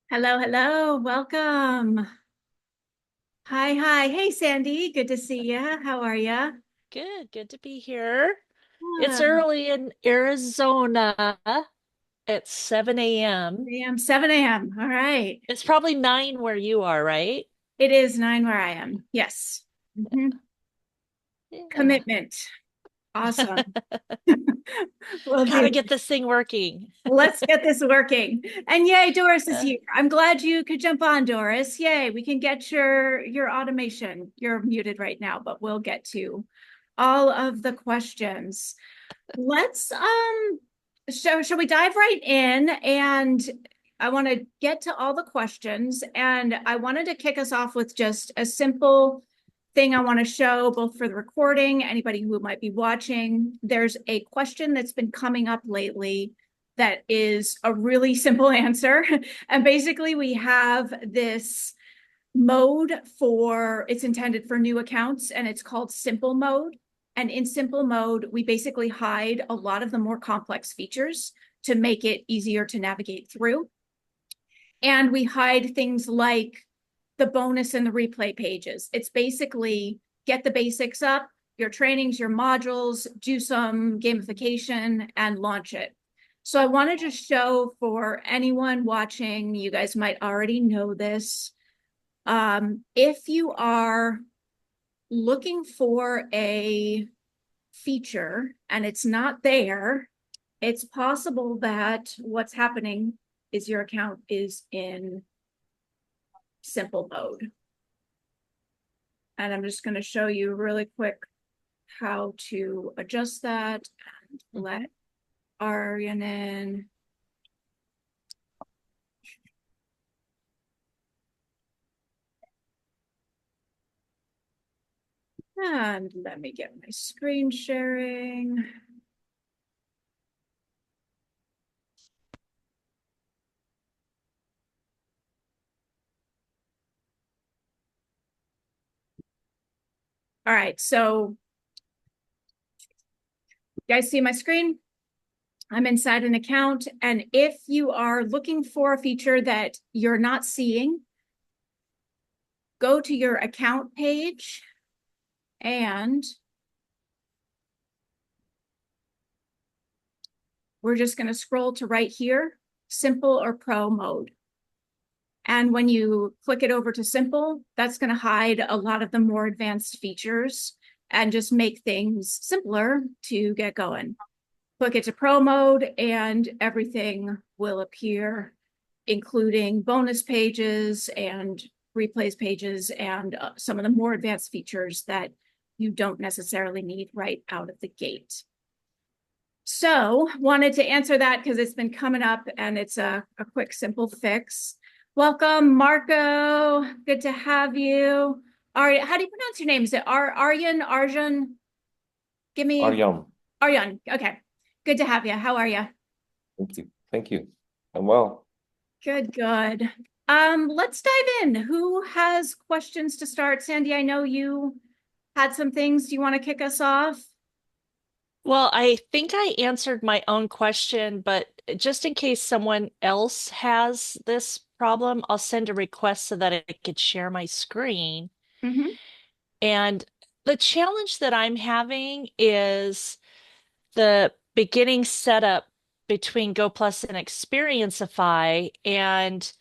Hello, hello. Welcome. Hi, hi. Hey, Sandy. Good to see you. How are you? Good to be here. It's Good. early in Arizona at 7 a.m. 7 a.m. All right. It's probably 9 where you are, right? It is 9 where I am. Yes. Mhm. Yeah. Commitment. Awesome. We'll do. Gotta get this thing working. Let's get this working. And yay, Doris is Uh, here. I'm glad you could jump on, Doris. Yay, we can get your automation. You're muted right now, but we'll get to all of the questions. Let's so shall we dive right in? And I want to get to all the questions, and I wanted to kick us off with just a simple thing I want to show both for the recording, anybody who might be watching. There's a question that's been coming up lately that is a really simple answer. And basically we have this mode for it's intended for new accounts and it's called simple mode. And in simple mode, we basically hide a lot of the more complex features to make it easier to navigate through. And we hide things like the bonus and the replay pages. It's basically get the basics up, your trainings, your modules, do some gamification and launch it. So I want to just show for anyone watching, you guys might already know this. If you are looking for a feature and it's not there, it's possible that what's happening is your account is in simple mode. And I'm just going to show you really quick how to adjust that and let Aryan in. And let me get my screen sharing. All right, so you guys see my screen? I'm inside an account. And if you are looking for a feature that you're not seeing, go to your account page and we're just going to scroll to right here, simple or pro mode. And when you click it over to simple, that's going to hide a lot of the more advanced features and just make things simpler to get going. Click it to pro mode and everything will appear, including bonus pages and replays pages and some of the more advanced features that you don't necessarily need right out of the gate. So wanted to answer that because it's been coming up and it's a quick, simple fix. Welcome, Marco. Good to have you. Arya, how do you pronounce your name? Is it Aryan, Arjun? Give me Aryan, Aryan. Okay. Good to have you. How are you? thank you. Thank you. I'm well. Good, good. Let's dive in. Who has questions to start? Sandy, I know you had some things. Do you want to kick us off? Well, I think I answered my own question, but just in case someone else has this problem, I'll send a request so that I could share my screen. Mm-hmm. And the challenge that I'm having is the beginning setup between Go Plus and Experienceify. And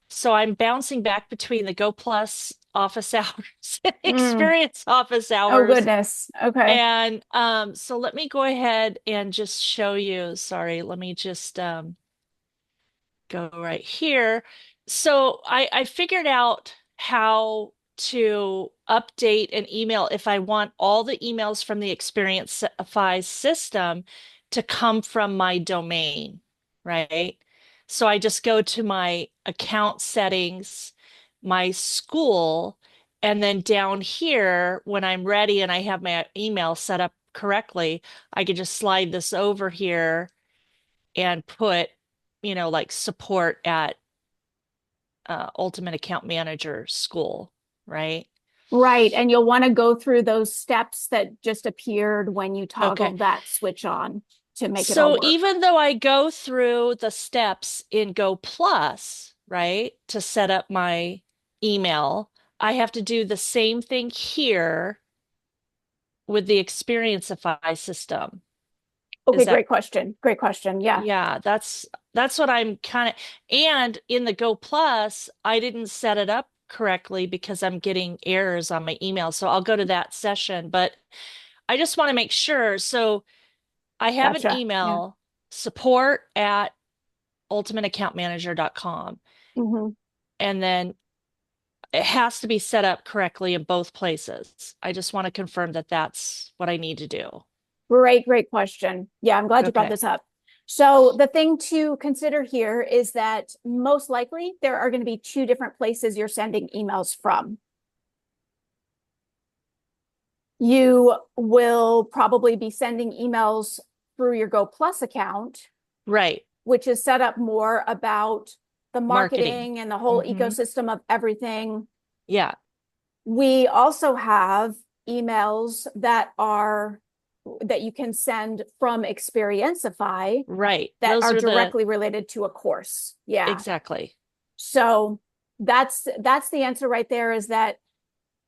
so I'm bouncing back between the Go Plus office hours and Mm. Experience office Oh, hours. goodness. Okay. And so let me go ahead and just show you. Sorry, let me just go right here. So I figured out how to update an email if I want all the emails from the Experienceify system to come from my domain, right? So I just go to my account settings, my school, and then down here, when I'm ready and I have my email set up correctly, I can just slide this over here and put, like support at Ultimate Account Manager School, right? Right. And you'll want to go through those steps that just appeared when you Okay. toggled that switch on to make it all So work. even though I go through the steps in Go Plus, right, to set up my email, I have to do the same thing here with the Experienceify system. Okay, Is that great question. Great question. Yeah. Yeah, that's what I'm kind of, and in the Go Plus, I didn't set it up correctly because I'm getting errors on my email. So I'll go to that session, but I just want to make sure. So I have an Gotcha. Yeah. email, support@ultimateaccountmanager.com, Hmm. and then it has to be set up correctly in both places. I just want to confirm that that's what I need to do. Great question. Yeah, I'm glad you brought Okay. this up. So the thing to consider here is that most likely there are going to be two different places you're sending emails from. You will probably be sending emails through your Go Plus account, Right. which is set up more about the Marketing. marketing and the whole Hmm. ecosystem of everything. Yeah. We also have emails that you can send from Experienceify Right. that Those are are the directly related to a course. Yeah. Exactly. So that's the answer right there, is that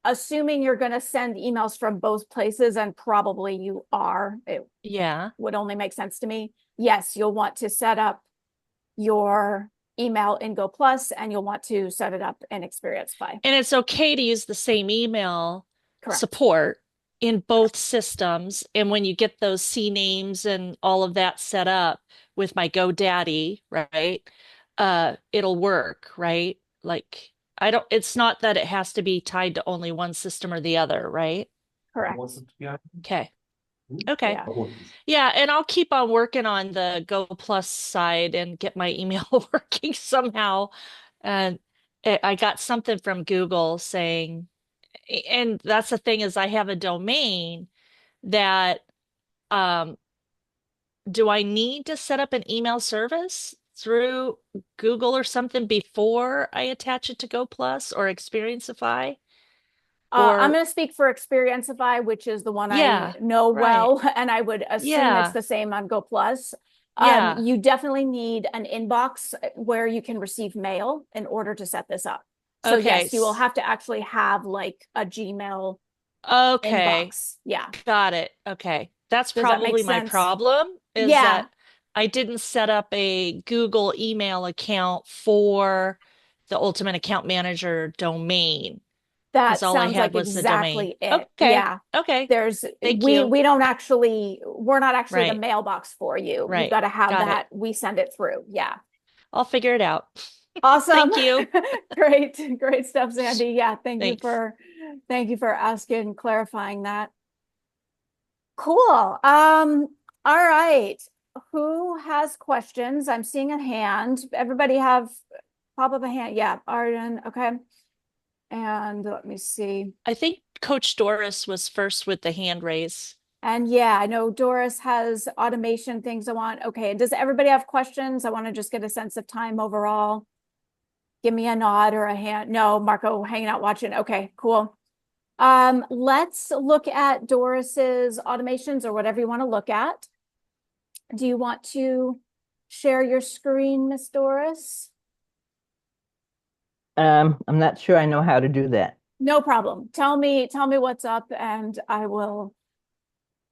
assuming you're going to send emails from both places, and probably you are, it Yeah. would only make sense to me. Yes, you'll want to set up your email in Go Plus, and you'll want to set it up in Experienceify. And it's okay to use the same email Correct. support in both systems. And when you get those C names and all of that set up with my GoDaddy, right? It'll work, right? Like it's not that it has to be tied to only one system or the other, right? Correct. Okay. Okay. Yeah. Yeah, and I'll keep on working on the Go Plus side and get my email working somehow. And I got something from Google saying, and that's the thing is I have a domain that um do I need to set up an email service through Google or something before I attach it to Go Plus or Experienceify? I'm Or going to speak for Experienceify, which is the one I yeah, know right. well, and I would assume it's Yeah. the same on Go Plus. Yeah. You definitely need an inbox where you can receive mail in order to set this up. So Okay. yes, you will have to actually have like a Gmail Okay. inbox. Yeah. Got it. Okay. That's Does that make probably my sense? problem is Yeah, that I didn't set up a Google email account for the Ultimate Account Manager domain because that all I sounds had like was the domain. exactly it. Okay. Yeah. Okay. There's Thank you. we're not actually the Right. mailbox for you. You've Right. got to have Got it. that. We send it through. Yeah. I'll figure it out. Awesome. Thank you. Great stuff, Sandy. Yeah, Thanks. thank you for asking, clarifying that. Cool. All right. Who has questions? I'm seeing a hand. Everybody have pop up a hand. Yeah, Arden. Okay. And let me see. I think Coach Doris was first with the hand raise. And yeah, I know Doris has automation things I want. Okay. Does everybody have questions? I want to just get a sense of time overall. Give me a nod or a hand. No, Marco hanging out watching. Okay, cool. Let's look at Doris's automations or whatever you want to look at. Do you want to share your screen, Miss Doris? I'm not sure I know how to do that. No problem. Tell me what's up and I will.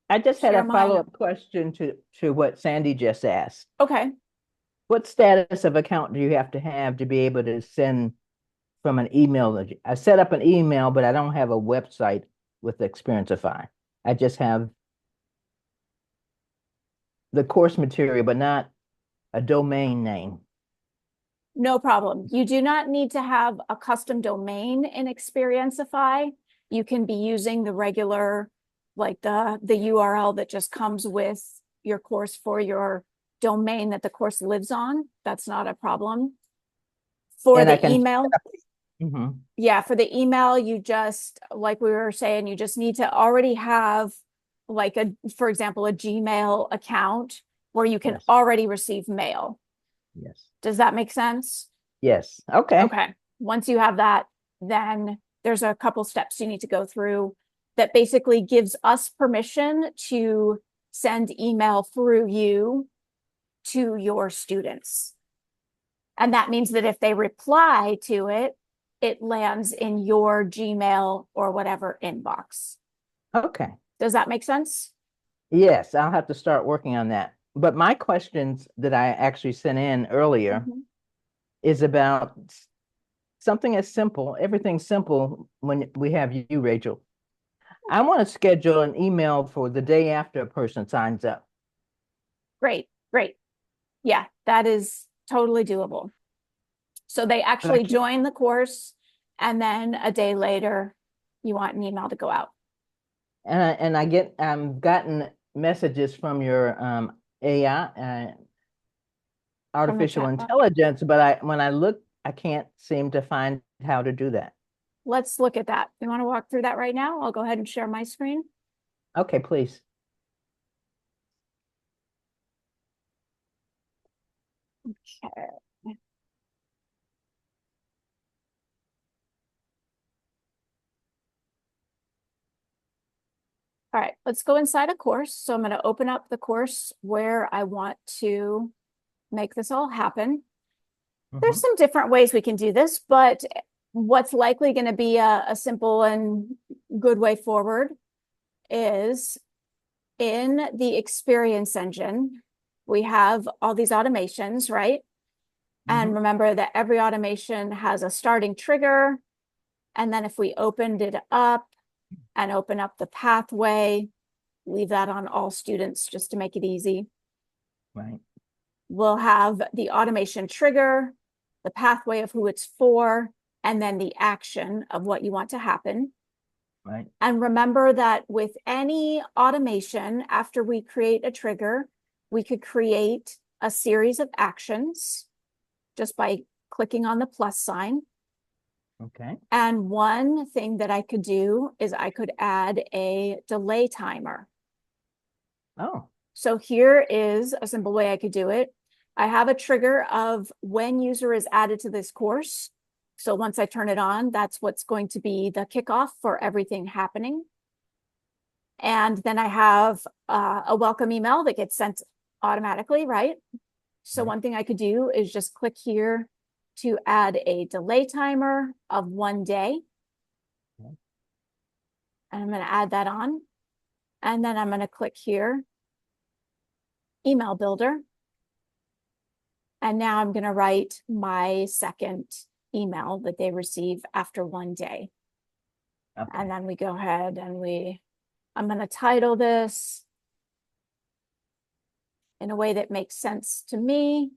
I just had Share a mine. follow-up question to what Sandy just asked. Okay. What status of account do you have to be able to send from an email? I set up an email, but I don't have a website with Experienceify. I just have the course material, but not a domain name. No problem. You do not need to have a custom domain in Experienceify. You can be using the regular, like the URL that just comes with your course for your domain that the course lives on. That's not a problem. For And I the can email, Mhm. yeah, for the email, you just, like we were saying, you just need to already have like for example, a Gmail account where you can Yes. already receive mail. Yes. Does that make sense? Yes. Okay. Okay. Once you have that, then there's a couple steps you need to go through that basically gives us permission to send email through you to your students. And that means that if they reply to it, it lands in your Gmail or whatever inbox. Okay. Does that make sense? Yes, I'll have to start working on that. But my questions that I actually sent in earlier Mhm. is about something as simple, everything's simple when we have you, Rachel. I want to schedule an email for the day after a person signs up. Great, great. Yeah, that is totally doable. So they actually can't- join the course, and then a day later, you want an email to go out. And I've gotten messages from your AI, artificial chatbot. intelligence, but when I look, I can't seem to find how to do that. Let's look at that. You want to walk through that right now? I'll go ahead and share my screen. Okay, please. Okay. All right, let's go inside a course. So I'm going to open up the course where I want to make this all happen. There's some different ways we can do this, but what's likely going to be a simple and good way forward is in the experience engine, we have all these automations, right? And remember that every automation has a starting trigger. And then if we opened it up and open up the pathway, leave that on all students just to make it easy. Right. We'll have the automation trigger, the pathway of who it's for, and then the action of what you want to happen. Right. And remember that with any automation, after we create a trigger, we could create a series of actions just by clicking on the plus sign. Okay. And one thing that I could do is I could add a delay timer. Oh, So here is a simple way I could do it. I have a trigger of when user is added to this course. So once I turn it on, that's what's going to be the kickoff for everything happening. And then I have a welcome email that gets sent automatically, right? So Right. one thing I could do is just click here to add a delay timer of 1 day. Okay. And I'm going to add that on. And then I'm going to click here, email builder. And now I'm going to write my second email that they receive after 1 day. Okay. And then we go ahead and I'm going to title this in a way that makes sense to me.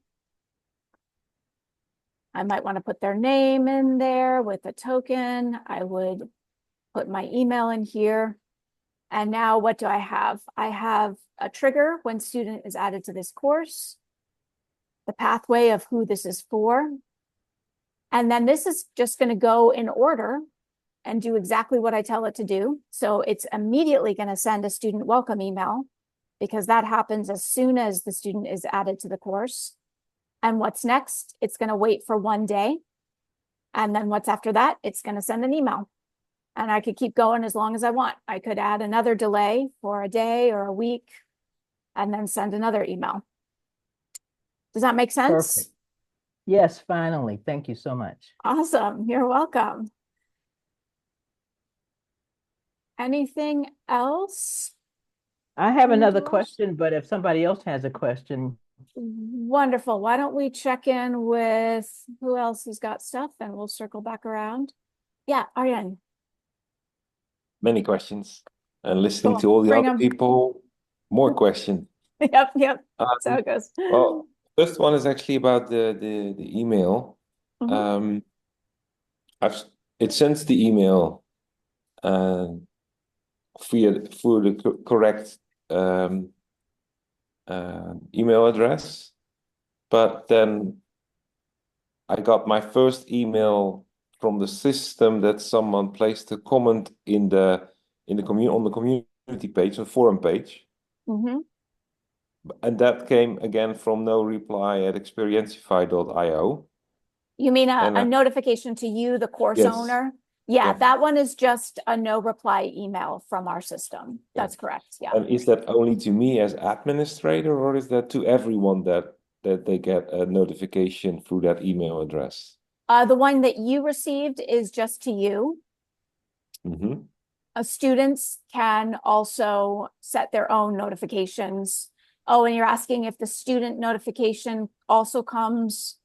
I might want to put their name in there with a token. I would put my email in here. And now what do I have? I have a trigger when student is added to this course, the pathway of who this is for. And then this is just going to go in order and do exactly what I tell it to do. So it's immediately going to send a student welcome email because that happens as soon as the student is added to the course. And what's next? It's going to wait for 1 day. And then what's after that? It's going to send an email. And I could keep going as long as I want. I could add another delay for a day or a week and then send another email. Does that make sense? Perfect. Yes, finally. Thank you so much. Awesome. You're welcome. Anything else? I have another Josh? question, but if somebody else has a question, Wonderful. Why don't we check in with who else has got stuff and we'll circle back around. Yeah, Aryan. Many questions. And listening Cool. to all the Bring other 'em. people, more questions. Yep, that's how it goes. Well, first one is actually about the email. Mhm. It sends the email through the correct email address, but then I got my first email from the system that someone placed a comment on the community page, the forum page. Mhm. And that came again from no reply at experientify.io. You mean And a notification to you, the course Yes. owner? Yeah, Yeah. that one is just a no reply email from our system. Yeah. That's correct. Yeah. And is that only to me as administrator, or is that to everyone that that they get a notification through that email address? The one that you received is just to you. Mm-hmm. Students can also set their own notifications. Oh, and you're asking if the student notification also comes.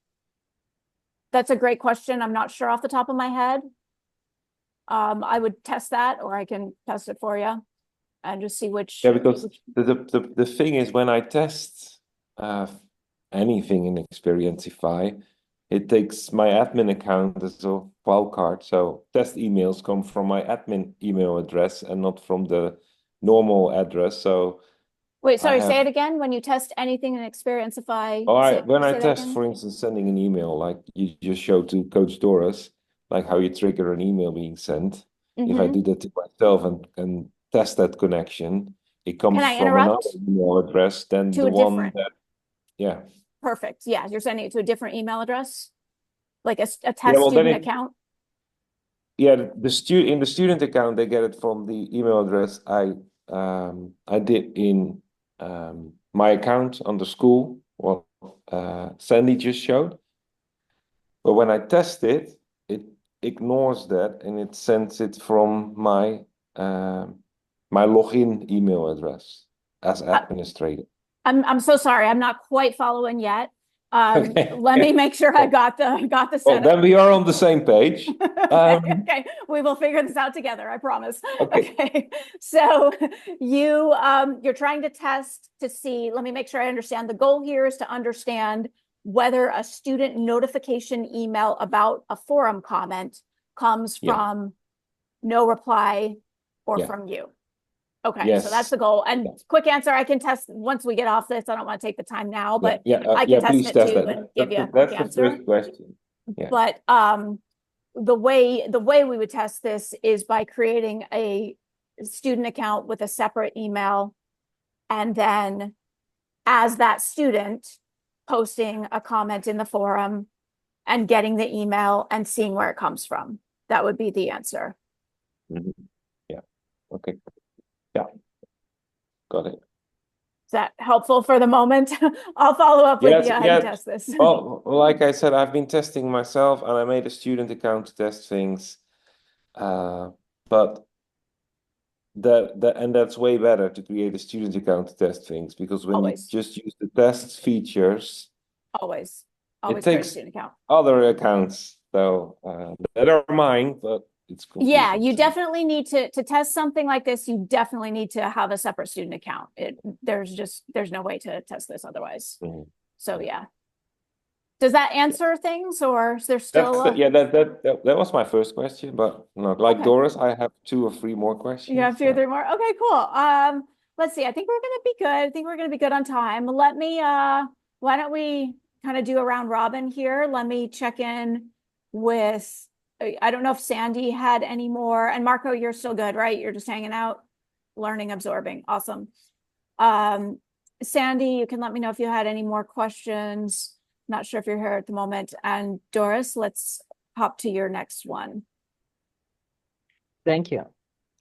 That's a great question. I'm not sure off the top of my head. I would test that, or I can test it for you and just see which. Yeah, because the thing is, when I test anything in Experientify, it takes my admin account as a wildcard. So test emails come from my admin email address and not from the normal address. So Wait, sorry, have- say it again. When you test anything in Experientify, when I say that test, again? for instance, sending an email, like you just showed to Coach Doris, like how you trigger an email being sent. If I Mhm. do that to myself and test that connection, it comes Can I from another interrupt? email address than To the a one different. that, yeah. Perfect. Yeah, you're sending it to a different email address, like a Yeah, test well, then student it, account. yeah, in the student account, they get it from the email address I did in my account on the school, what Sandy just showed. But when I test it, it ignores that and it sends it from my my login email address as administrator. I'm so sorry. I'm not quite following yet. Okay. Let me make sure I got the Well, setup. then we are on the same page. Okay, we will figure this out together, I promise. Okay. Okay. So you're trying to test to see, let me make sure I understand. The goal here is to understand whether a student notification email about a forum comment comes Yeah. from no reply or Yeah. from you. Okay, so that's Yes. the goal. And Yeah. quick answer, I can test once we get off this. I don't want to take the time now, but I can yeah, test please it test too that. and give you a That's quick the answer. first question. Yeah. But the way we would test this is by creating a student account with a separate email, and then as that student posting a comment in the forum and getting the email and seeing where it comes from. That would be the answer. Mhm. Yeah. Okay. Yeah. Got it. Is that helpful for the moment? I'll follow up with Yes, you how yeah. to test this. Well, like I said, I've been testing myself and I made a student account to test things. But that's way better to create a student account to test things, because when Always. you just use the test features, Always it create a takes student account. other accounts. So that are mine, but it's Yeah, confusing. you So, definitely need to test something like this. You definitely need to have a separate student account. There's no way to test this otherwise. mhm. So yeah. Does that answer things, or is there That's still that was my first question, but no, like Okay. Doris, I have 2 or 3 more questions. you have 2 or so- 3 more? Okay, cool. Let's see. I think we're gonna be good. I think we're gonna be good on time. Let me why don't we kind of do a round robin here? Let me check in with I don't know if Sandy had any more, and Marco, you're still good, right? You're just hanging out, learning, absorbing. Awesome. Sandy, you can let me know if you had any more questions. Not sure if you're here at the moment. And Doris, let's hop to your next one. Thank you.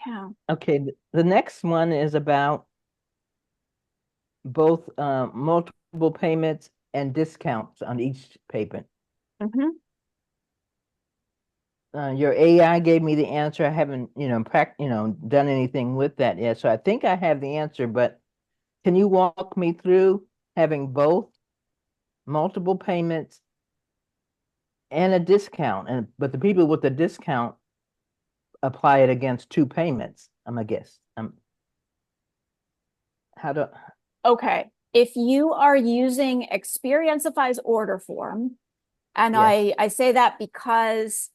Yeah. Okay, the next one is about both multiple payments and discounts on each payment. Mhm. Your AI gave me the answer. I haven't, done anything with that yet. So I think I have the answer, but can you walk me through having both multiple payments and a discount? But the people with the discount apply it against 2 payments, I'm a guess. How do Okay. If you are using Experientify's order form, and Yes. I say that because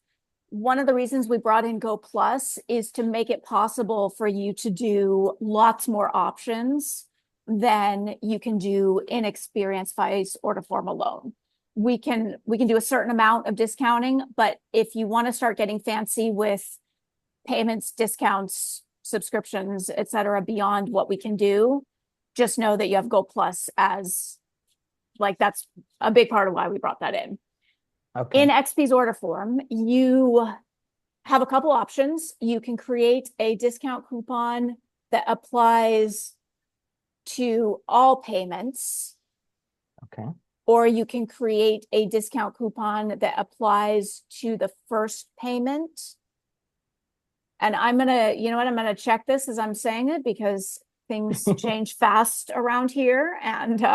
one of the reasons we brought in Go Plus is to make it possible for you to do lots more options than you can do in Experientify's order form alone. We can do a certain amount of discounting, but if you want to start getting fancy with payments, discounts, subscriptions, et cetera, beyond what we can do, just know that you have Go Plus as that's a big part of why we brought that in. Okay. In XP's order form, you have a couple options. You can create a discount coupon that applies to all payments. Okay. or you can create a discount coupon that applies to the first payment. And I'm gonna, you know what, I'm gonna check this as I'm saying it because things change fast around here, and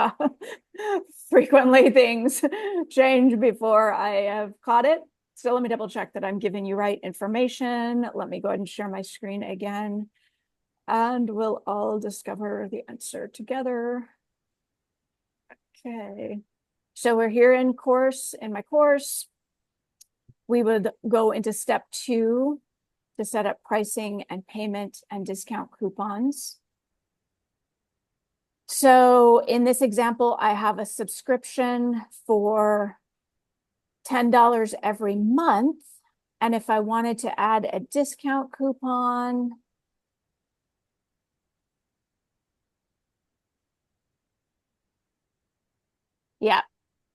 frequently things change before I have caught it. So let me double check that I'm giving you right information. Let me go ahead and share my screen again, and we'll all discover the answer together. Okay, so we're here in my course. We would go into step 2 to set up pricing and payment and discount coupons. So in this example, I have a subscription for $10 every month. And if I wanted to add a discount coupon, yeah,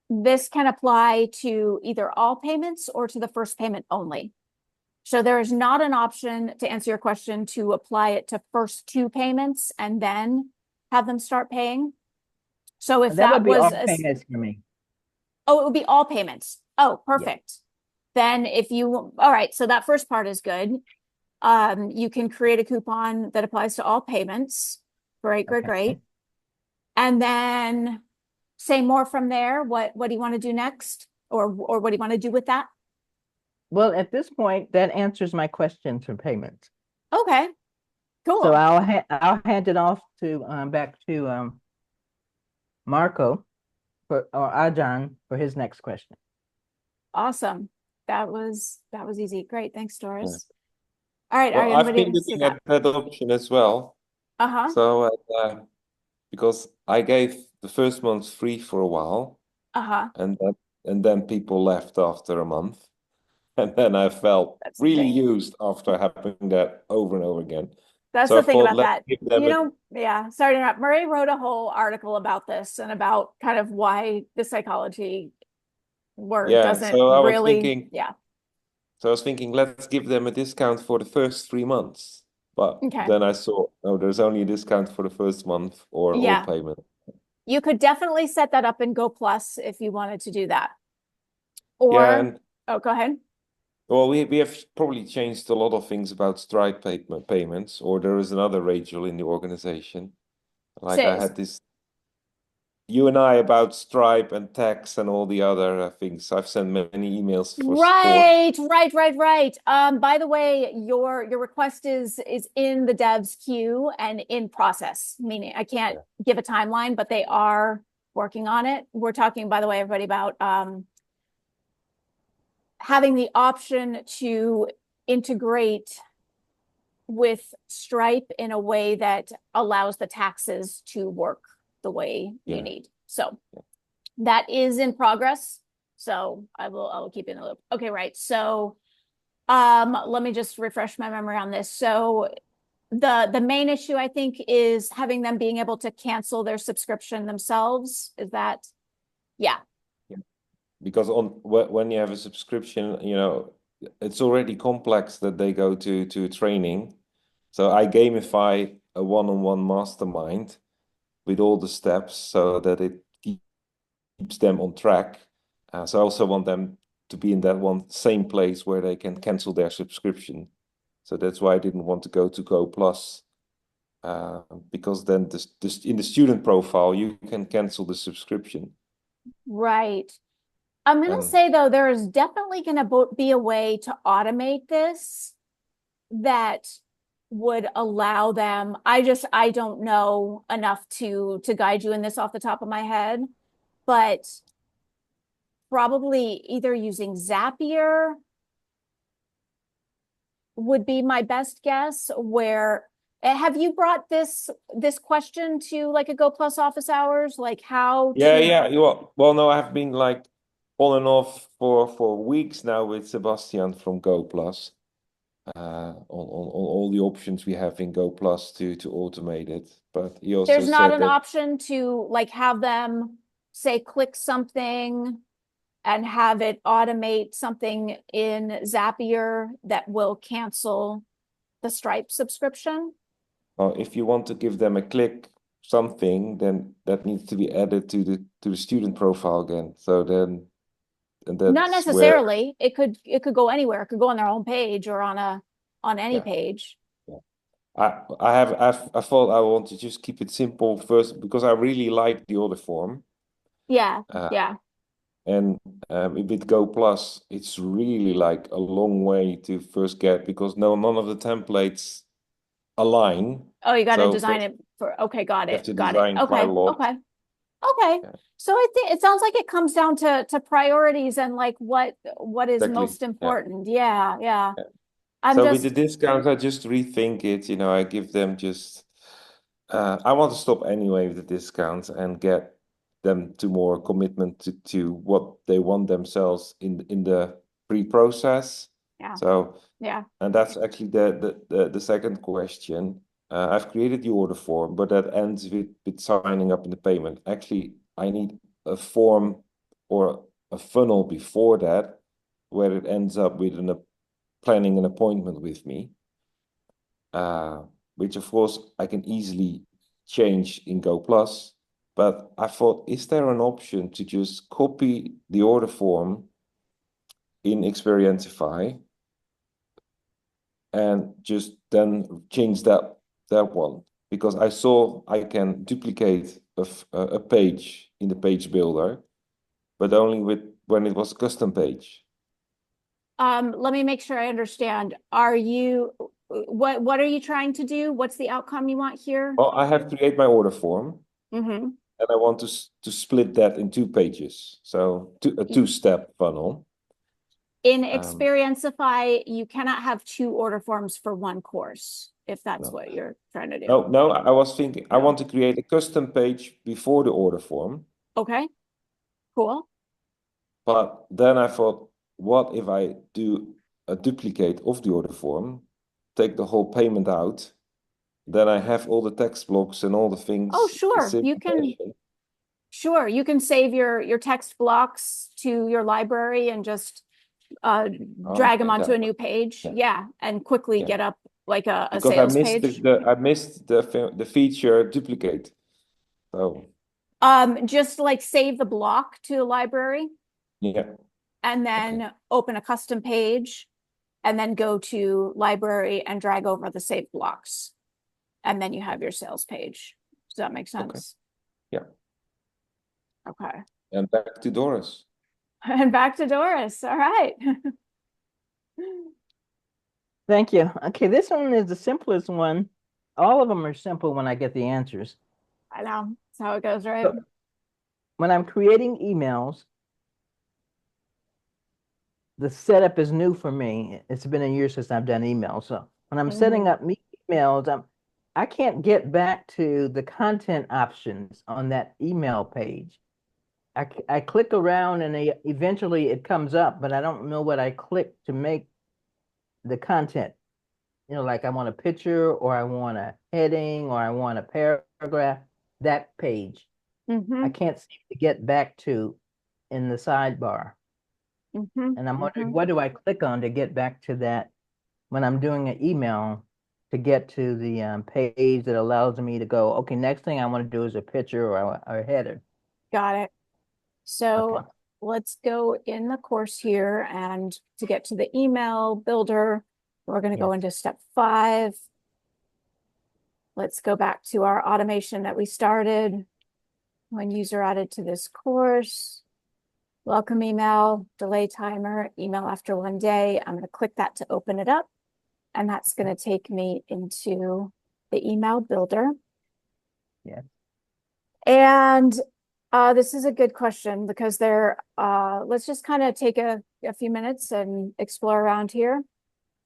this can apply to either all payments or to the first payment only. So there is not an option, to answer your question, to apply it to first 2 payments and then have them start paying. So if That that would be was all payments for me. Oh, it would be all payments. Oh, perfect. Then if you, all right, so that first part is good. You can create a coupon that applies to all payments. Great, great, Okay. great. And then say more from there. What do you want to do next? Or what do you want to do with that? Well, at this point, that answers my question for payments. Okay, cool. So I'll hand it off to back to Marco or Ajan for his next question. Awesome. That was easy. Great. Thanks, Doris. All right, Well, are you I've ready been to see looking that? at that option as well. Uh-huh. So, because I gave the first month free for a while, Uh-huh. and then people left after a month, and then I felt That's the really thing. used after having that over and over again. That's So the I thing thought, about let's that. give them You a- know, yeah, sorry to interrupt. Murray wrote a whole article about this and about kind of why the psychology word Yeah, doesn't so I was really, thinking, yeah. let's give them a discount for the first 3 months. But Okay. then I saw, oh, there's only a discount for the first month or all Yeah. payment. You could definitely set that up in Go Plus if you wanted to do that. Yeah, Or, and oh, go ahead. well, we have probably changed a lot of things about Stripe payments, or there is another Rachel in the organization. Like I Says, had this, you and I about Stripe and tax and all the other things. I've sent many emails for support. right. By the way, your request is in the devs queue and in process, meaning I can't give a timeline, but they are working on it. We're talking, by the way, everybody, about having the option to integrate with Stripe in a way that allows the taxes to work the way you need. So that is in progress. So I will keep you in the loop. Okay, right. So let me just refresh my memory on this. So the main issue, I think, is having them being able to cancel their subscription themselves. Is that, yeah. Because when you have a subscription, it's already complex that they go to training. So I gamify a one-on-one mastermind with all the steps so that it keeps them on track. So I also want them to be in that one same place where they can cancel their subscription. So that's why I didn't want to go to Go Plus, because then in the student profile, you can cancel the subscription. Right. I'm going to say, though, there is definitely going to be a way to automate this that would allow them. I don't know enough to guide you in this off the top of my head, but probably either using Zapier would be my best guess. Where have you brought this question to like a Go Plus office hours? Like how to... Yeah. Well, no, I have been like on and off for weeks now with Sebastian from Go Plus, on all the options we have in Go Plus to automate it. But he also There's not said an that option to like have them say click something and have it automate something in Zapier that will cancel the Stripe subscription. if you want to give them a click something, then that needs to be added to the student profile again. So then, and Not that's where necessarily. It could go anywhere. It could go on their own page or on any Yeah. page. I thought I want to just keep it simple first because I really like the order form. Yeah, Uh, yeah. And with Go Plus, it's really like a long way to first get because none of the templates align. Oh, you got to So design first it for, okay, got you have it, to got it. design quite Okay, a lot. okay, okay. Yeah. So I think it sounds like it comes down to priorities and like what is Exactly. most Yeah. important. Yeah, yeah. Yeah. I'm So with the just, discounts, I just rethink it. I give them just. I want to stop anyway with the discounts and get them to more commitment to what they want themselves in the pre-process. yeah, So, yeah. and that's actually the second question. I've created the order form, but that ends with signing up in the payment. Actually, I need a form or a funnel before that, where it ends up with planning an appointment with me. Which of course I can easily change in Go Plus. But I thought, is there an option to just copy the order form in Experientify and just then change that one? Because I saw I can duplicate a page in the page builder, but only when it was a custom page. Let me make sure I understand. What are you trying to do? What's the outcome you want here? Well, I have created my order form. Mm-hmm. And I want to split that in 2 pages. So a 2-step funnel. In Experientify, you cannot have 2 order forms for one course, if that's No. what you're trying to do. No, I was thinking I No. want to create a custom page before the order form. Okay, cool. But then I thought, what if I do a duplicate of the order form, take the whole payment out, then I have all the text blocks and all the things. Oh, sure. You can save your text blocks to your library and just drag them onto a new page. Yeah, and quickly get up like a because sales page. I missed the feature duplicate. So just like save the block to the library yeah. and then open a custom page and then go to library and drag over the saved blocks. And then you have your sales page. Does that make sense? Yeah. Okay. And back to Doris. And back to Doris. All right. Thank you. Okay, this one is the simplest one. All of them are simple when I get the answers. I know. That's how it goes, right? So, when I'm creating emails, the setup is new for me. It's been a year since I've done emails. So when I'm setting up emails, I can't get back to the content options on that email page. I click around and eventually it comes up, but I don't know what I click to make the content. Like I want a picture or I want a heading or I want a paragraph, that page. I can't seem to get back to in the sidebar. And I'm wondering, what do I click on to get back to that when I'm doing an email to get to the page that allows me to go, okay, next thing I want to do is a picture or a header. Got it. So let's go in the course here, and to get to the email builder, we're going to go into step 5. Let's go back to our automation that we started when user added to this course. Welcome email, delay timer, email after 1 day. I'm going to click that to open it up, and that's going to take me into the email builder. Yeah. And this is a good question because let's just kind of take a few minutes and explore around here.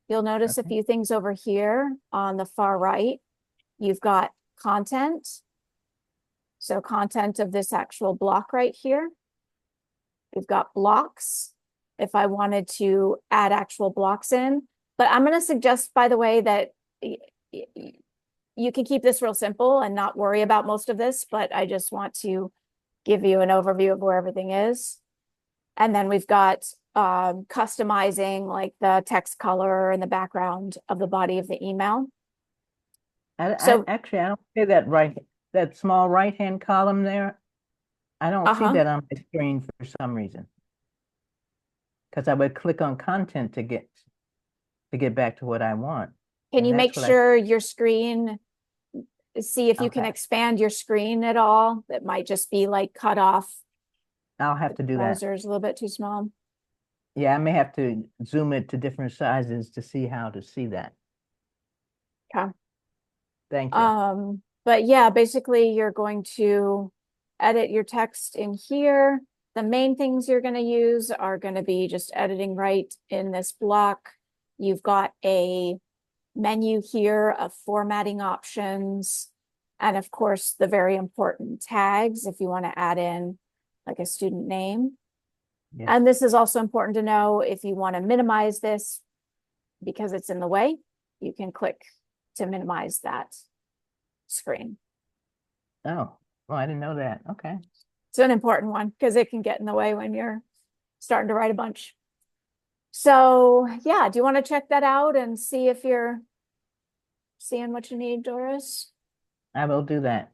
You'll notice a few things over here on the far right. You've got content. So content of this actual block right here. We've got blocks if I wanted to add actual blocks in. But I'm going to suggest, by the way, that you can keep this real simple and not worry about most of this, but I just want to give you an overview of where everything is. And then we've got customizing like the text color and the background of the body of the email. Actually, I don't say that right. that small right-hand column there, I don't see Uh-huh. that on my screen for some reason. Because I would click on content to get back to what I want. Can And you that's make what sure your screen, see if you can Okay. expand your screen at all? That might just be like cut off. I'll have to do that. Browser is a little bit too small. Yeah, I may have to zoom it to different sizes to see how to see that. Okay. Thank you. But yeah, basically you're going to edit your text in here. The main things you're going to use are going to be just editing right in this block. You've got a menu here of formatting options. And of course, the very important tags if you want to add in like a student name. Yes. And this is also important to know if you want to minimize this because it's in the way, you can click to minimize that screen. Oh, well, I didn't know that. Okay. It's an important one because it can get in the way when you're starting to write a bunch. So yeah, do you want to check that out and see if you're seeing what you need, Doris? I will do that.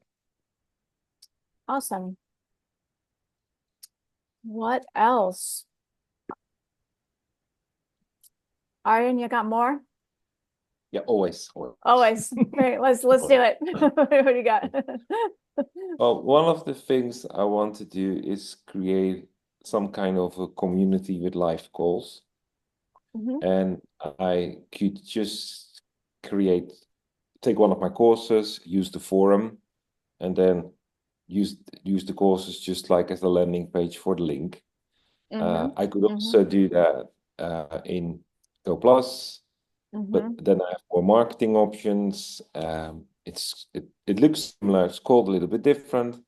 Awesome. What else? Aryan, you got more? Yeah, always. Always. Great. Let's do it. What do you got? Well, one of the things I want to do is create some kind of a community with live calls. Mhm. And I could just take one of my courses, use the forum, and then use the courses just like as a landing page for the link. Mhm. I could also do that in Go Plus, but then I have more marketing options. It looks similar, it's called a little bit different.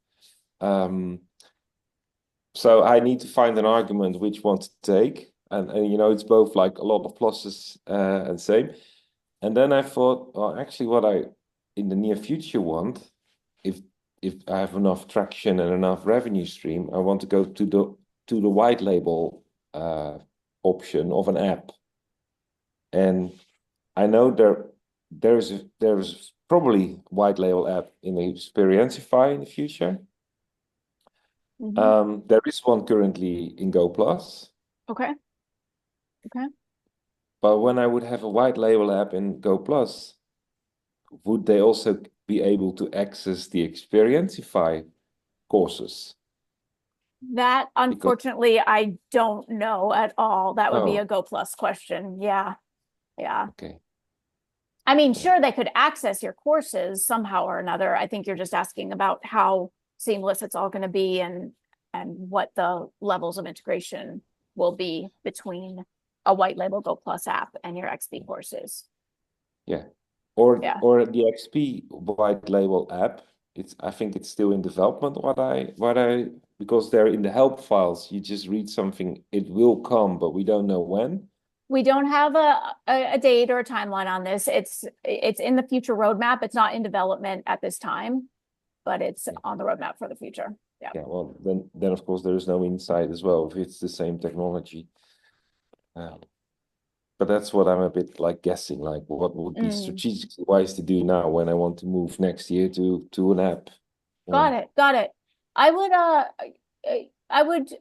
So I need to find an argument which one to take. And you know, it's both like a lot of pluses and same. And then I thought, well, actually what I in the near future want, if I have enough traction and enough revenue stream, I want to go to the white label option of an app. And I know there's probably white label app in Experientify in the future. There is one currently in Go Plus. Okay. Okay. But when I would have a white label app in Go Plus, would they also be able to access the Experientify courses? That unfortunately, I don't know at all. That would be Oh. a Go Plus question. Yeah. Yeah. Okay. I mean, sure, they could access your courses somehow or another. I think you're just asking about how seamless it's all going to be and what the levels of integration will be between a white label Go Plus app and your XP courses. Yeah. Or Yeah. or the XP white label app. I think it's still in development because they're in the help files. You just read something, it will come, but we don't know when. We don't have a date or a timeline on this. It's in the future roadmap. It's not in development at this time, but it's on the roadmap for the future. Yeah. Yeah, well, then of course there is no insight as well if it's the same technology. But that's what I'm a bit like guessing, like what would be strategically wise to do now when I want to move next year to an app. Got it. Got it. I would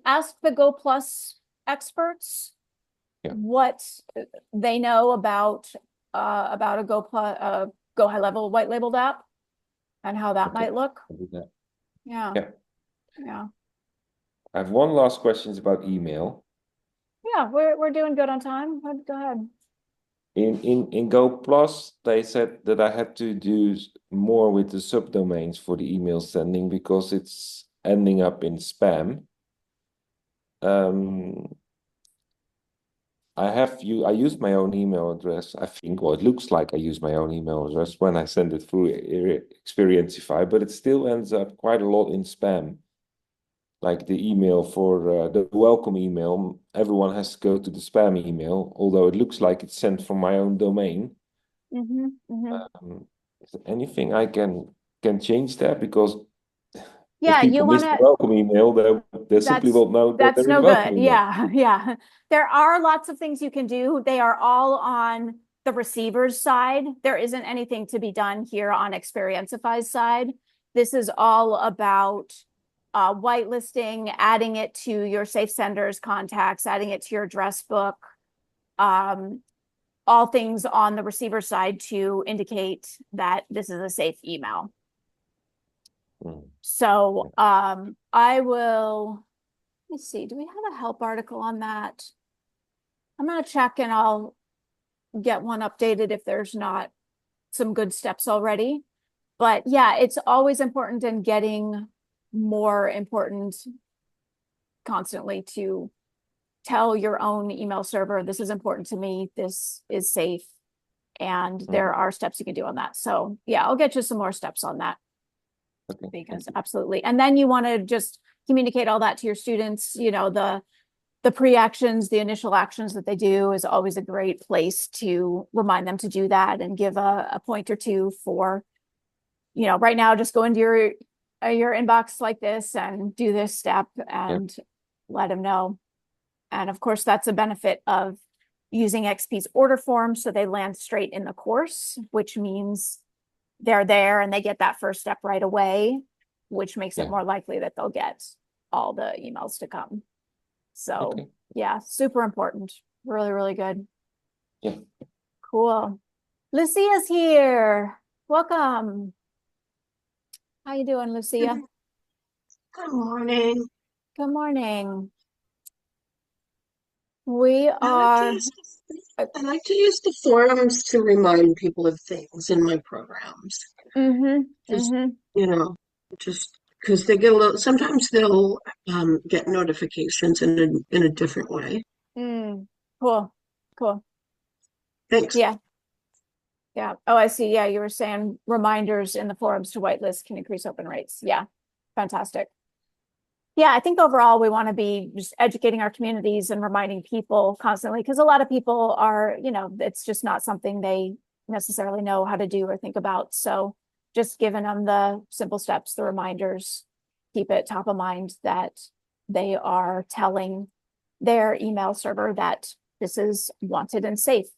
ask the Go Plus experts what they know about a Go Plus Go high level white labeled app and how that might look. I'll do that. Yeah. Yeah. Yeah. I have one last question about email. Yeah, we're doing good on time. Go ahead. In Go Plus, they said that I had to do more with the subdomains for the email sending because it's ending up in spam. I used my own email address, I think. Well, it looks like I use my own email address when I send it through Experientify, but it still ends up quite a lot in spam. Like the email for the welcome email, everyone has to go to the spam email, although it looks like it's sent from my own domain. Is there anything I can change that? Because yeah, if people miss the welcome email, they simply won't know that that's there is no a welcome good. email. Yeah, yeah. There are lots of things you can do. They are all on the receiver's side. There isn't anything to be done here on Experientify's side. This is all about whitelisting, adding it to your safe senders contacts, adding it to your address book, all things on the receiver side to indicate that this is a safe email. So I will, let me see, do we have a help article on that? I'm going to check and I'll get one updated if there's not some good steps already. But yeah, it's always important and getting more important constantly to tell your own email server, this is important to me, this is safe, and there are steps you can do on that. So yeah, I'll get you some more steps on that. Okay. Because absolutely. And then you want to just communicate all that to your students, you know, the pre-actions, the initial actions that they do is always a great place to remind them to do that and give a point or two for, you know, right now, just go into your inbox like this and do this step and let them know. And of course, that's a benefit of using XP's order form. So they land straight in the course, which means they're there and they get that first step right away, which makes it more likely that they'll get all the emails to come. So yeah, super important. Really, really good. Yeah. Cool. Lucia's here. Welcome. How you doing, Lucia? Good morning. Good morning. We are. I like to use the forums to remind people of things in my programs. Just, you know, just because they get a little, sometimes they'll get notifications in a different way. Cool. Cool. Thanks. Yeah. Yeah. Oh, I see. Yeah, you were saying reminders in the forums to whitelist can increase open rates. Yeah. Fantastic. Yeah, I think overall we want to be just educating our communities and reminding people constantly, because a lot of people are, you know, it's just not something they necessarily know how to do or think about. So just giving them the simple steps, the reminders, keep it top of mind that they are telling their email server that this is wanted and safe.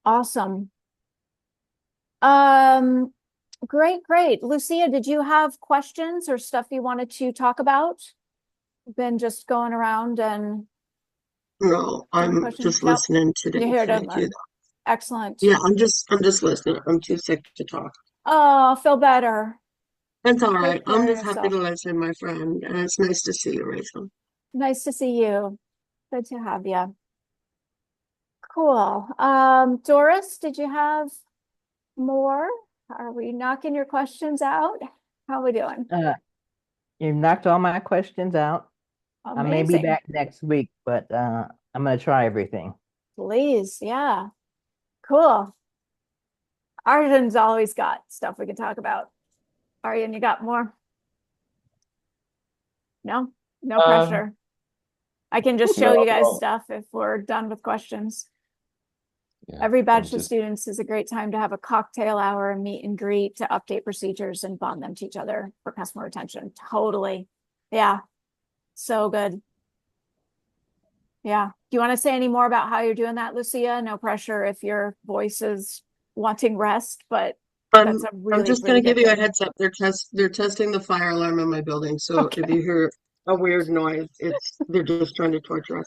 Awesome. Great. Lucia, did you have questions or stuff you wanted to talk about? Been just going around and No, I'm just listening today. You're here to learn. Excellent. Yeah, I'm just listening. I'm too sick to talk. Oh, feel better. That's all right. Take care I'm of just happy yourself. to listen, my friend. And it's nice to see you, Rachel. Nice to see you. Good to have you. Cool. Doris, did you have more? Are we knocking your questions out? How are we doing? You knocked all my questions out. I may be Amazing. back next week, but I'm gonna try everything. Please, yeah. Cool. Arjun's always got stuff we can talk about. Arjun, you got more? No pressure. I can just show you guys stuff if we're done with questions. Yeah, Every batch of students is a great time to have a cocktail hour and meet and greet to update procedures and bond them to each other for customer retention. Totally. Yeah. So good. Yeah. Do you want to say any more about how you're doing that, Lucia? No pressure if your voice is wanting rest, but that's a really, I'm just really going to give good you a thing. heads up. They're testing the fire alarm in my building. So Okay. if you hear a weird noise, they're just trying to torture us.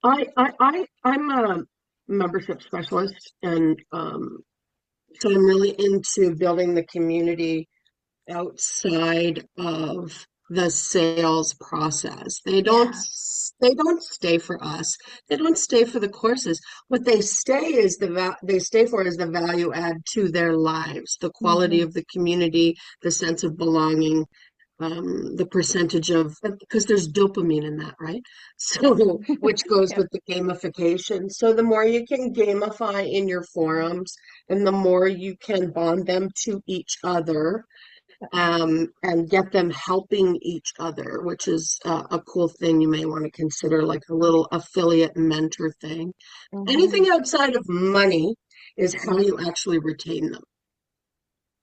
I'm a membership specialist, and so I'm really into building the community outside of the sales process. They don't stay for us. They don't stay for the courses. What they stay is they stay for is the value add to their lives, the quality of the community, the sense of belonging, the percentage of, because there's dopamine in that, right? So, which goes with the gamification. So the more you can gamify in your forums and the more you can bond them to each other, and get them helping each other, which is a cool thing you may want to consider, like a little affiliate mentor thing. Anything outside of money is how you actually retain them.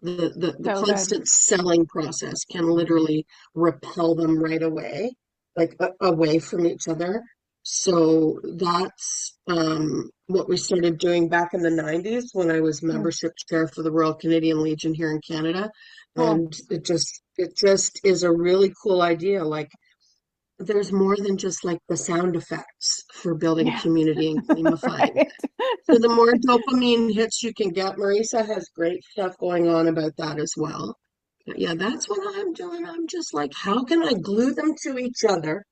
The constant selling process can literally repel them right away, like away from each other. So that's what we started doing back in the 90s when I was membership chair for the Royal Canadian Legion here in Canada. Cool. And it just is a really cool idea. Like there's more than just like the sound effects for building Yeah. community and gamifying. Right. So the more dopamine hits you can get, Marisa has great stuff going on about that as well. But yeah, that's what I'm doing. I'm just like, how can I glue them to each other?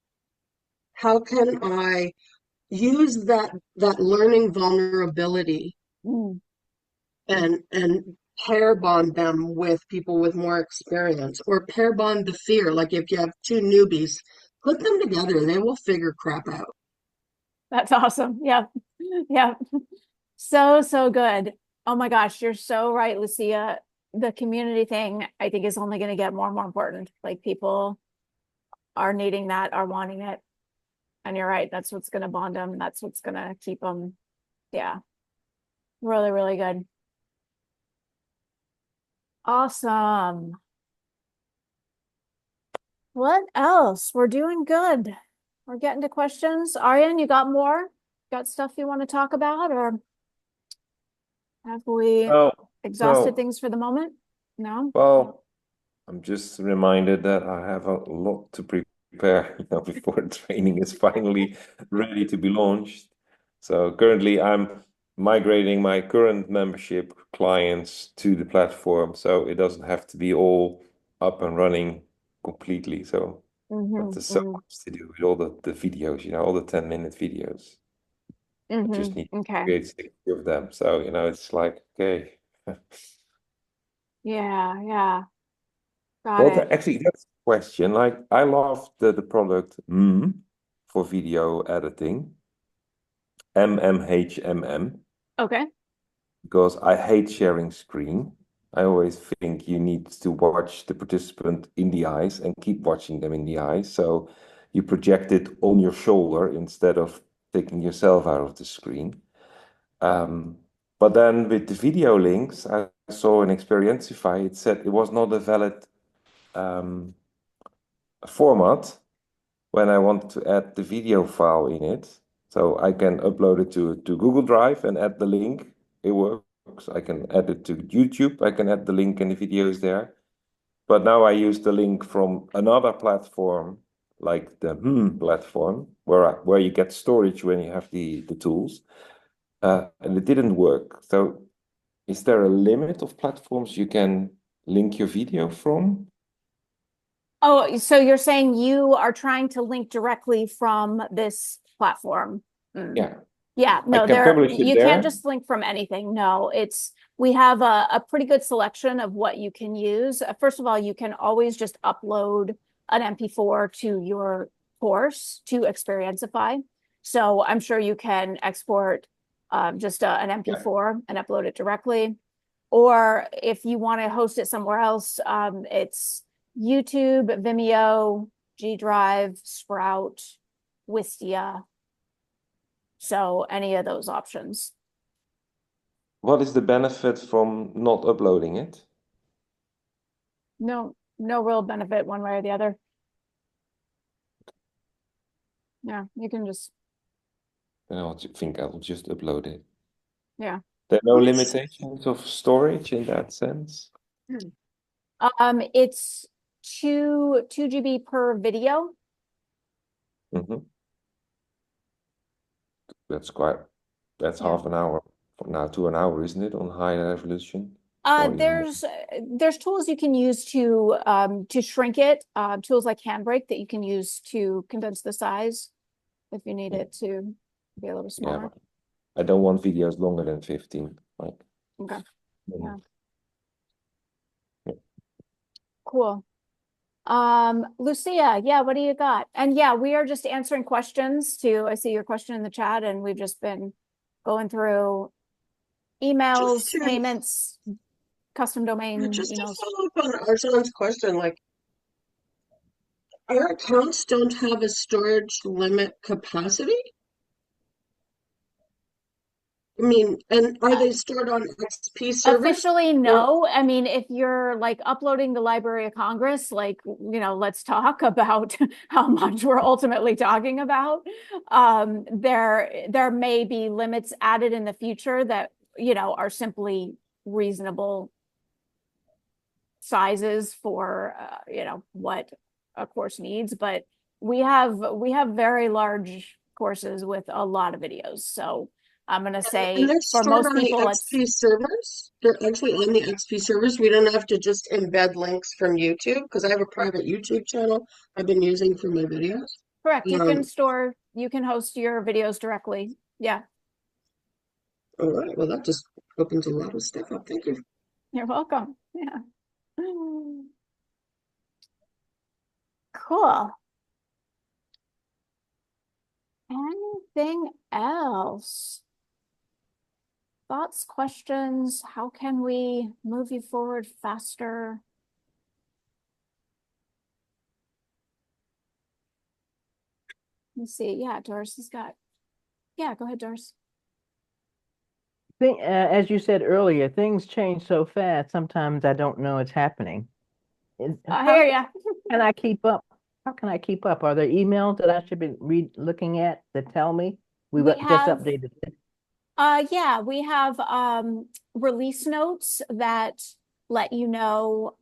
How can I use that learning vulnerability Mm. and pair bond them with people with more experience, or pair bond the fear? Like if you have two newbies, put them together, they will figure crap out. That's awesome. Yeah. Yeah. So, so good. Oh my gosh, you're so right, Lucia. The community thing, I think, is only going to get more and more important. Like people are needing that, are wanting it. And you're right. That's what's going to bond them. That's what's going to keep them. Yeah. Really, really good. Awesome. What else? We're doing good. We're getting to questions. Aryan, you got more? Got stuff you want to talk about, or have we Oh, exhausted no. things for the moment? No? Well, I'm just reminded that I have a lot to prepare, before the training is finally ready to be launched. So currently I'm migrating my current membership clients to the platform, so it doesn't have to be all up and running completely. So, but there's so much to do with all the videos, all the 10-minute videos. I just need to Okay. create 60 of them. So, it's like, okay. Yeah, yeah. Got Well, it. actually, that's a question. Like, I love the product for video editing, MMHMM, Okay. because I hate sharing screen. I always think you need to watch the participant in the eyes and keep watching them in the eyes. So you project it on your shoulder instead of taking yourself out of the screen. But then with the video links, I saw in Experientify, it said it was not a valid format when I want to add the video file in it. So I can upload it to Google Drive and add the link. It works. I can add it to YouTube. I can add the link and the videos there. But now I use the link from another platform, like the platform, where you get storage when you have the tools. And it didn't work. So is there a limit of platforms you can link your video from? Oh, so you're saying you are trying to link directly from this platform? Yeah. Yeah, no, I can publish it you there. can't just link from anything. No, we have a pretty good selection of what you can use. First of all, you can always just upload an MP4 to your course to Experientify. So I'm sure you can export just an MP4 and upload it directly. Or if you want to host it somewhere else, it's YouTube, Vimeo, G Drive, Sprout, Wistia. So any of those options. What is the benefit from not uploading it? No real benefit one way or the other. Yeah, you can just, I think I'll just upload it. yeah. There are no Yes. limitations of storage in that sense. It's 2 GB per video. That's Yeah. half an hour from now to an hour, isn't it, on high resolution? Or even more. There's tools you can use to shrink it, tools like Handbrake that you can use to condense the size if you need it to be a little Yeah, smaller. but I don't want videos longer than 15. Like, Okay. Yeah. Yeah. Cool. Lucia, yeah, what do you got? And yeah, we are just answering questions too. I see your question in the chat, and we've just been going through emails, Just to- payments, custom domain Just to emails. follow up on Arjan's question, like our accounts don't have a storage limit capacity. mean, and are they stored on XP servers? Officially, no. I mean, if you're like uploading the Library of Congress, like, let's talk about how much we're ultimately talking about. There may be limits added in the future that, are simply reasonable sizes for, what a course needs. But we have very large courses with a lot of videos. So I'm going to And say they're for stored most on the people, it's XP servers? They're actually on the XP servers. We don't have to just embed links from YouTube because I have a private YouTube channel I've been using for my videos. correct. You Um, can host your videos directly. Yeah, all right. Well, that just opens a lot of stuff up. Thank you. you're welcome. Yeah. Cool. Anything else? Thoughts, questions? How can we move you forward faster? Let's see. Yeah, Doris has got. Yeah, go ahead, Doris. As you said earlier, things change so fast. Sometimes I don't know it's happening. I How hear ya. can I keep up? How can I keep up? Are there emails that I should be looking at that tell me We just have updated it? Yeah, we have release notes that let you know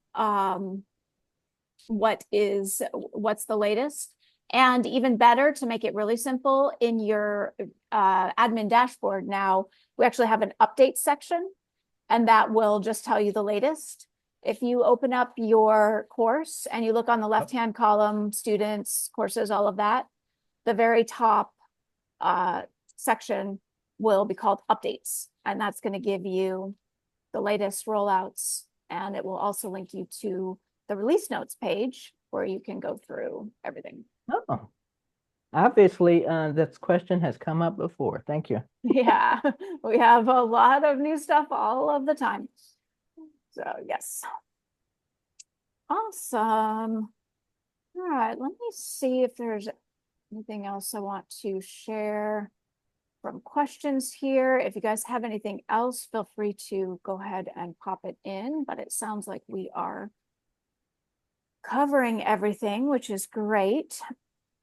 what's the latest. And even better, to make it really simple, in your admin dashboard now, we actually have an update section, and that will just tell you the latest. If you open up your course and you look on the left-hand column, students, courses, all of that, the very top section will be called updates, and that's going to give you the latest rollouts, and it will also link you to the release notes page where you can go through everything. Oh, obviously, this question has come up before. Thank you. Yeah, we have a lot of new stuff all of the time. So yes. Awesome. All right, let me see if there's anything else I want to share from questions here. If you guys have anything else, feel free to go ahead and pop it in, but it sounds like we are covering everything, which is great.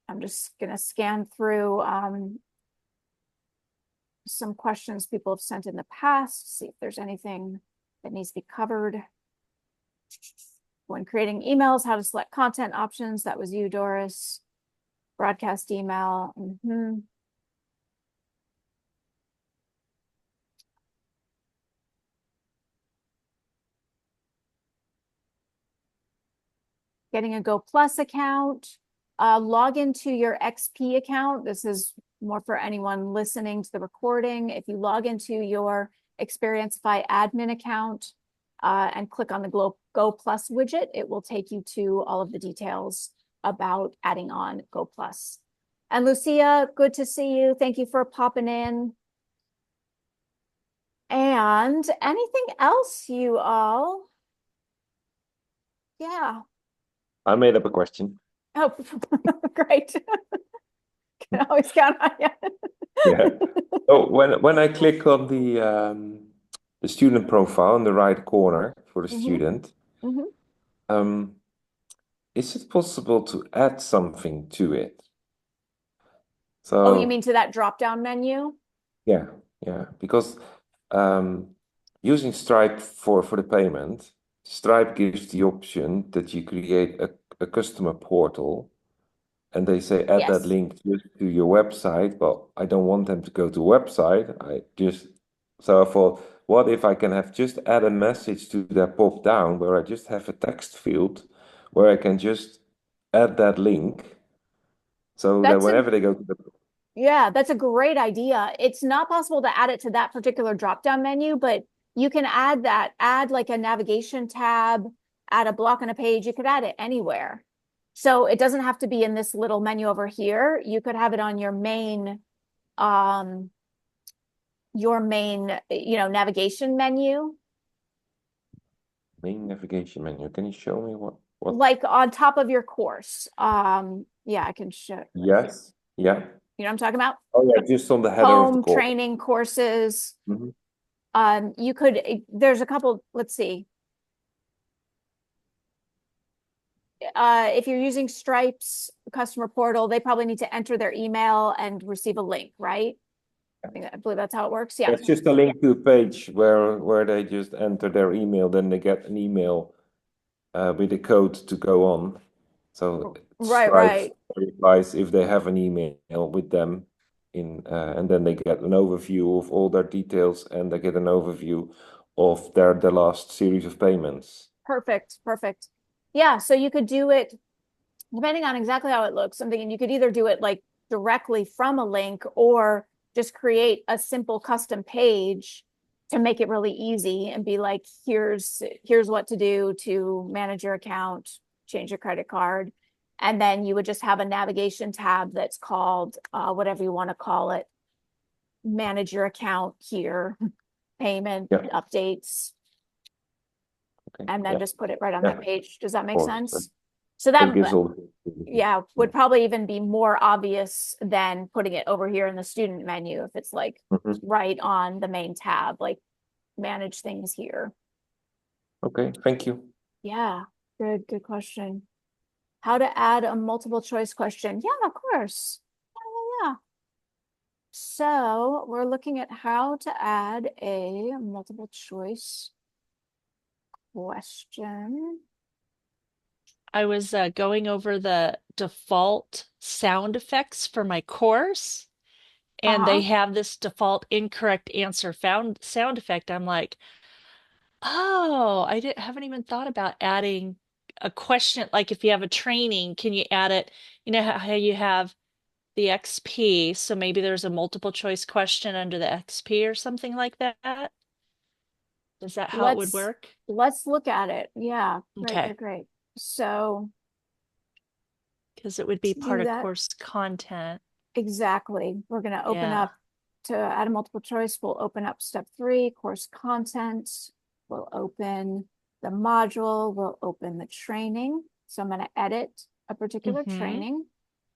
I'm just going to scan through some questions people have sent in the past, see if there's anything that needs to be covered. When creating emails, how to select content options. That was you, Doris. Broadcast email. Getting a Go Plus account, log into your XP account. This is more for anyone listening to the recording. If you log into your Experientify admin account and click on the Go Plus widget, it will take you to all of the details about adding on Go Plus. And Lucia, good to see you. Thank you for popping in. And anything else, you all? Yeah. I made up a question. Oh, great. Can always count on you. Yeah. So when I click on the student profile in the right corner for the student, is it possible to add something to it? So Oh, you mean to that drop-down menu? yeah, because using Stripe for the payment, Stripe gives the option that you create a customer portal, and they say add that Yes. link just to your website. But I don't want them to go to website. So I thought, what if I can have just add a message to that pop down where I just have a text field where I can just add that link so that whenever they go to the Yeah, that's a great idea. It's not possible to add it to that particular drop-down menu, but you can add like a navigation tab, add a block on a page. You could add it anywhere. So it doesn't have to be in this little menu over here. You could have it on your main, navigation menu. main navigation menu. Can you show me what? Like on top of your course. Yeah, I can show. Yes. Yeah. You know what I'm talking about? Oh yeah, just on the header of the Home, call. training, courses. Mhm. You could, there's a couple, let's see. If you're using Stripe's customer portal, they probably need to enter their email and receive a link, right? I believe that's how it works. Yeah. It's just a link to a page where they just enter their email, then they get an email with a code to go on. So Right, Stripe right. verifies if they have an email with them and then they get an overview of all their details and they get an overview of the last series of payments. Perfect, perfect. Yeah, so you could do it depending on exactly how it looks. I'm thinking you could either do it like directly from a link or just create a simple custom page to make it really easy and be like, here's what to do to manage your account, change your credit card. And then you would just have a navigation tab that's called whatever you want to call it. Manage your account here, payment Yeah. updates, Okay. and then Yeah. just put it right on Yeah. that page. Does that make course. sense? So That that, gives all yeah, would probably even be more obvious than putting it over here in the student menu if it's like Mhm. right on the main tab, like manage things here. Okay, thank you. Yeah, good question. How to add a multiple choice question? Yeah, of course. Yeah. So we're looking at how to add a multiple choice question. I was going over the default sound effects for my course, and they have this default incorrect answer found sound effect. I'm like, oh, haven't even thought about adding a question. Like if you have a training, can you add it? You know how you have the XP, so maybe there's a multiple choice question under the XP or something like that. Is that how it would work? Let's look at it. Yeah, Okay. great. So Because it would be to part do of that, course content. exactly. We're going to open Yeah. up to add a multiple choice. We'll open up step 3, course content. We'll open the module. We'll open the training. So I'm going to edit a particular training.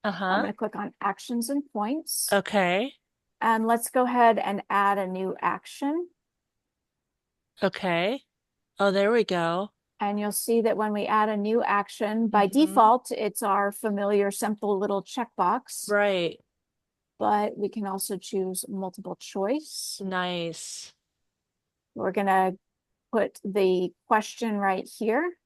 I'm going to click on actions and points. Okay. And let's go ahead and add a new action. Okay. Oh, there we go. And you'll see that when we add a new action, by default, it's our familiar, simple little checkbox. Right. But we can also choose multiple choice. Nice. We're going to put the question right here.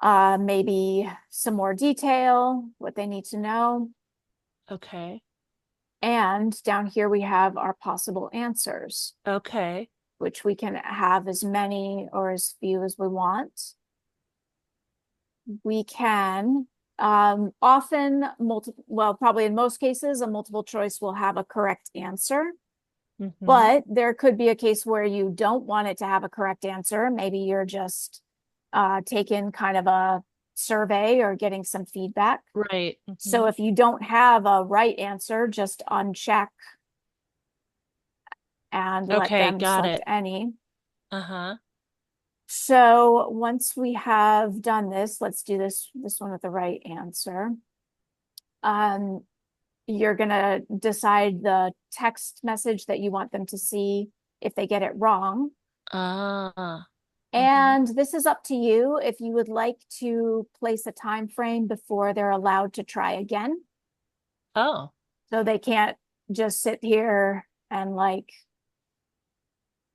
Maybe some more detail, what they need to know. Okay. And down here we have our possible answers. Okay. Which we can have as many or as few as we want. We can often probably in most cases, a multiple choice will have a correct answer. But there could be a case where you don't want it to have a correct answer. Maybe you're just taking kind of a survey or getting some feedback. Right. So if you don't have a right answer, just uncheck and let them select any. So once we have done this, let's do this one with the right answer. You're gonna decide the text message that you want them to see if they get it wrong. And this is up to you if you would like to place a time frame before they're allowed to try again. Oh. So they can't just sit here and like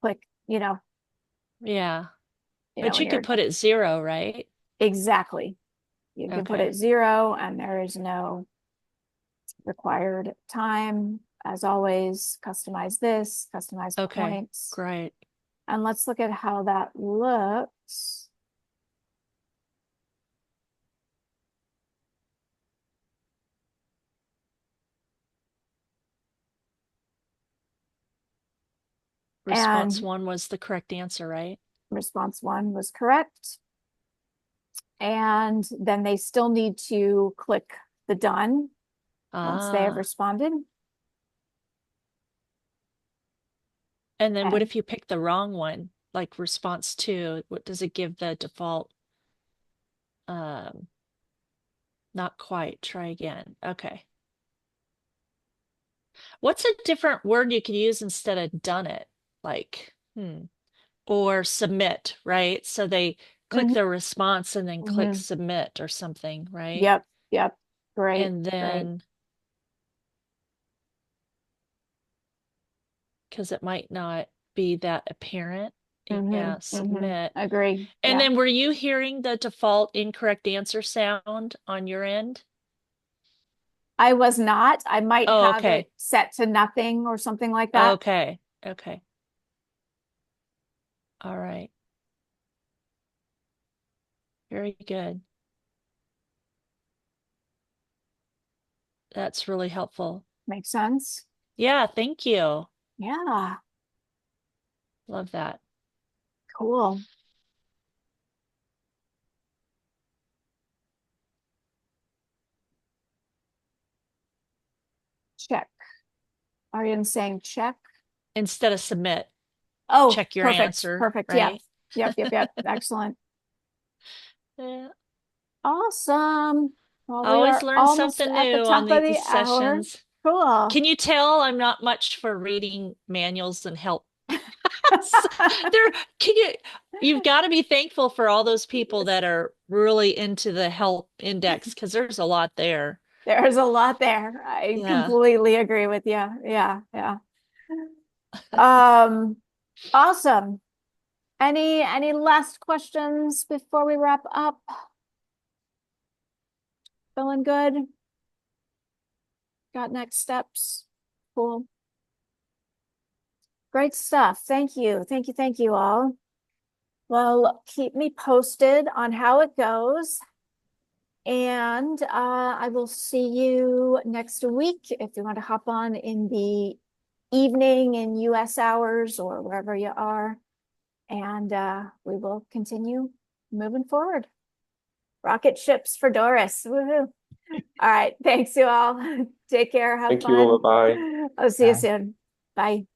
click, Yeah. But when you could put it 0, right? Exactly. You can put it 0 and there is no required time. As always, customize this, customize points. Great. And let's look at how that looks. Response 1 was the correct answer, right? Response 1 was correct. And then they still need to click the done once they have responded. And then what if you pick the wrong one, like response 2? What does it give the default? Not quite. Try again. Okay. What's a different word you could use instead of done it? Like, or submit, right? So they click Mhm. their response and then click Mhm. submit or something, right? Yep, yep. Great, And great. then, because it might not be that apparent. Yeah, submit. Agree. And Yeah. then were you hearing the default incorrect answer sound on your end? I was not. I might Oh, have okay. it set to nothing or something like that. Okay. Okay. All right. Very good. That's really helpful. Makes sense. Yeah, thank you. Yeah, Love that. cool. Check. Ariane's saying check. Instead of submit, Oh, check your perfect, answer, perfect. Yeah. right? Yep. Excellent. Yeah. Awesome. Well, we Always are learn almost something at the new top on of the these hour. sessions. Cool. Can you tell I'm not much for reading manuals and help? There, you've got to be thankful for all those people that are really into the help index because there's a lot there. There's a lot there. I Yeah. completely agree with you. Yeah. Um, awesome. Any last questions before we wrap up? Feeling good? Got next steps? Cool. Great stuff. Thank you. Thank you all. Well, keep me posted on how it goes. And I will see you next week if you want to hop on in the evening in US hours or wherever you are. And we will continue moving forward. Rocket ships for Doris. Woohoo. All right. Thanks, you all. Take care. Have Thank you. fun. Bye. I'll see you Bye. soon. Bye.